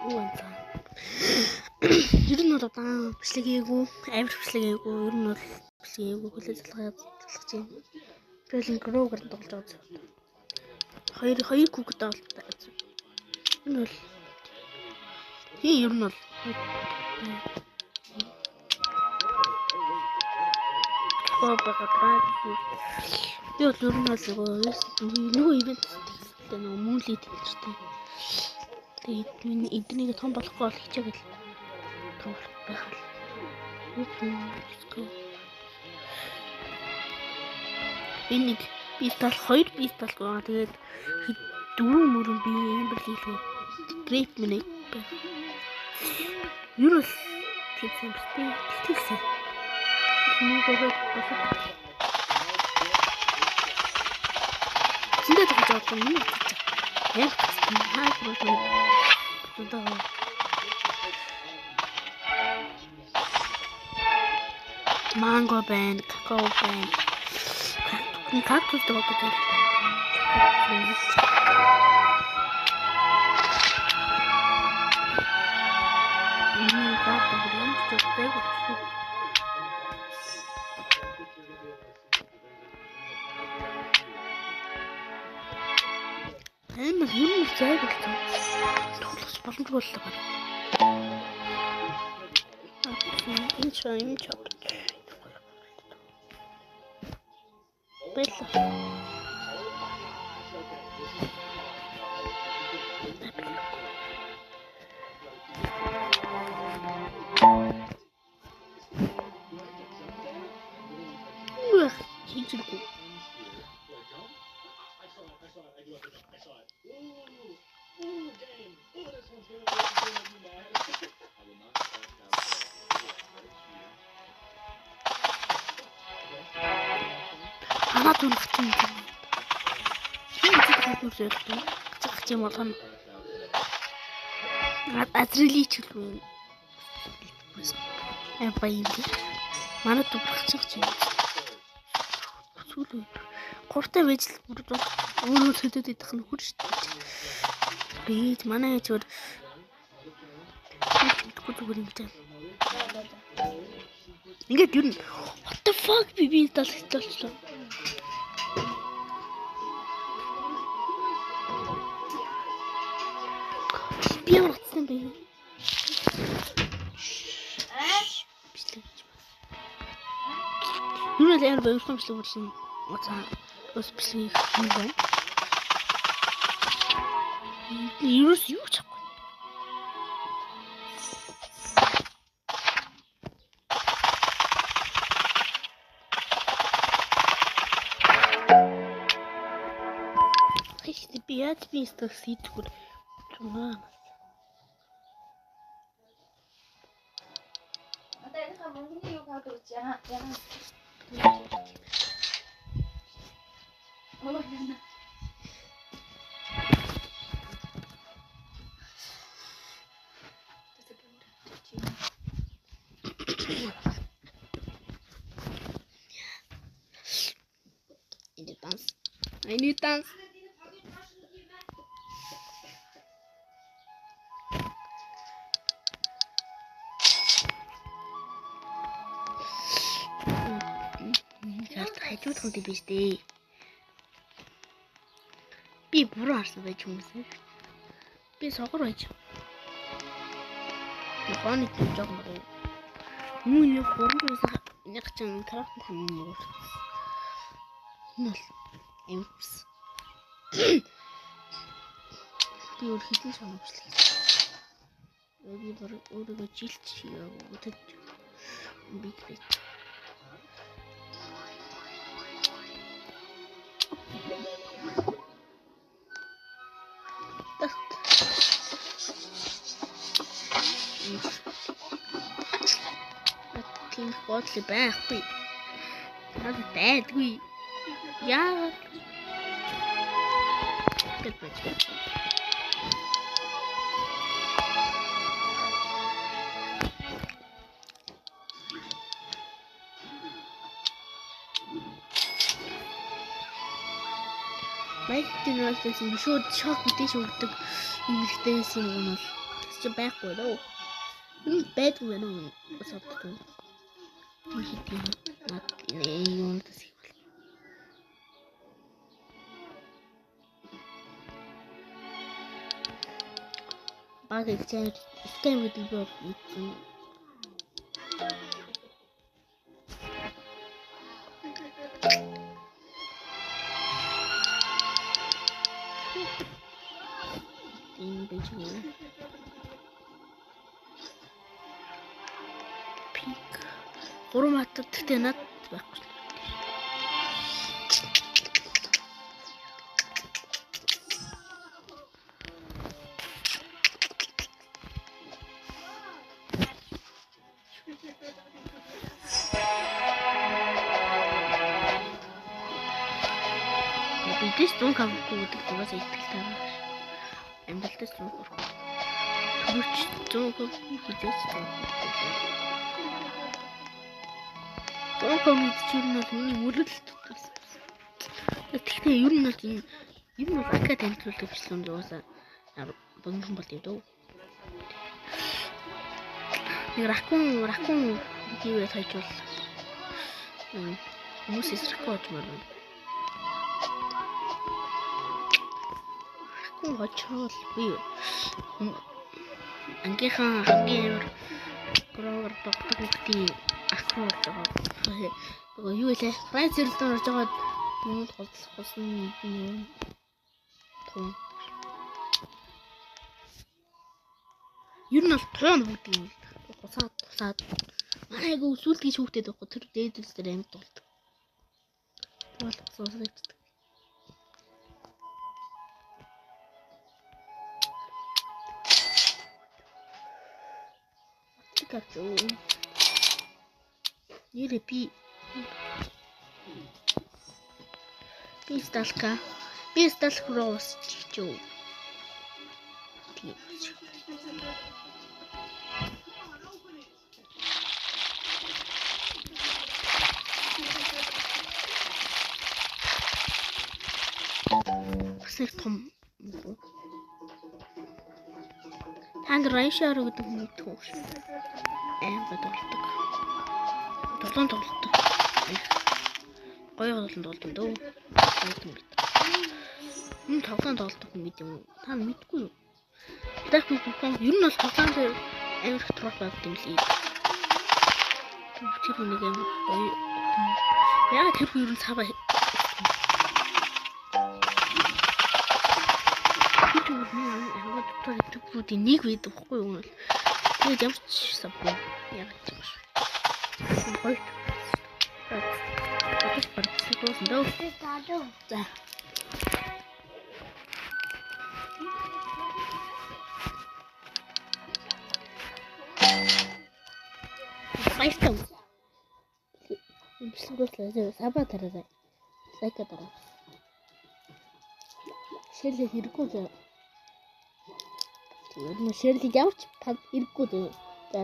Уунцаа. Ер нь бол удаан бичлэгээгүй, амар бичлэгээгүй, ер нь бол бичлэгээгүй хүлээж залгаж байна. Тэгэл Грогер тоглож байгаа зүйл. Хоёр күгтэй болтой. Энэ бол ер нь бол би бол ер нь бол нөгөө ивент гэдэг нөгөө мүүлээд хэлжтэй. Тэгээд миний эднийг том болохгүй бол хичээгээл том болох байх. Энийг би тал 2 би талгүй байгаа. Тэгээд дөрөв мөрөн би амбер хийлгээ. Грэп минь байх. Юу л тийм сэтгэлсэн. Нэг өгөөд босоо. Зиндээ тоглож байгаа юм. Яг манго байна, какао байна. Кактус доо гэдэг. Амар юм зайг болсон. Тоглох боломжгүй боллоо. Энэ ч Бэлла. Хичээлгүй. Анаа дүнхт юм. Цах юм болгоно. Азрили ч л үү. Баян. Манай дүрхчих юм. Сүүл. Гуртай байж л бүр өөрөө төдөд идэх нь хурж шүү дээ. Би манай зүгээр зүгээр юм даа. Ингээд юу what the fuck би талчлаа. Би уртсан бэ. Юу л яар байх юм шиг болсон. Оцаа өсплий юм байна. Юу ч Яд би стах ситгүр чумаа. Атайх мөнгөний юу хаад үуч яа. I need dance. Хайчууд хүнтэй биш дээ. Би буруу харсан байж хүмүүсээ. Би согор байж. Японы төжөг мөр. Мөн хурмаас нэг ч юм карахт хаммаар. Нөл эмс. Би өөр хитэн сонирхолтой. Би бүр өөрийгөө жилч өтөж би гэх. Тийм бодлоо байхгүй. Надад байдгүй. Яагаад гэдэг бэ? Байт тийм байсан шууд шок үдээш өгдөг юм хэрэгтэй байсан юм бол чи байхгүй дөө. Энэ байдгүй байна уу? Асуудаг. Хийх над юунд тасих бол. Баг ихтэй скэм гэдэг бол үгүй. Энэ бижиг. Пик. Гурван матад гэхдээ над байхгүй. Бидэс зүүн камергүй гэдэг угаасаа ихтэй байгаа. Амжилттай зүүн хөрөх. Төрөч зүүн камергүй хийдээс зүүн. Зүүн камерын чинь бол миний мөрөлт тутсан. Гэхдээ ер нь бол акад амжилттай бичлэн угаасаа бомбон бол юм дөө. Нэг ракун хийвээ хайжвал хүмүүсээс ракууж марна. Очоод би ангийнхаа хамгийн амар гроор тогтдог гэдгийг ахруу болж байгаа. Нөгөө юу вэ? Прайс зэрлэн орж байгаа юмд голсон юм. Тун. Ер нь бол туун бүгд юм. Гусаад. Айгу сүлтгий шүүхтэй байхгүй тэр дээдэлс дээр амьд болдог. Тэгвэл гусаад иддэг. Карту. Нэрэ би сталка. Би сталк руу чичүү. Тийч. Басэр том. Танд райшаар гэдэг юм уу? Амар тоглолдог. Тоглоом тоглолдог. Гоё тоглоом тоглолдог дөө. Тоглоом тоглолдог юм бид юм. Та мэдгүй юу? Дахин ер нь бол тоглоом дээр амар их трол байдаг юм лий. Тэр нэг амар гоё. Яагаад тэр хүн ер нь цаваа Бүгдийн нэг вид байхгүй юу? Тэгээд ямар ч сабгүй яг ч юм шиг. Гоё. Бас барьсан дөө. За. Баярлалаа. Имслэгөөс сабаа тараа. Сайка тараа. Шилээ хэрэггүй заа. Шэрлийг ямар ч хэрэггүй дээ. За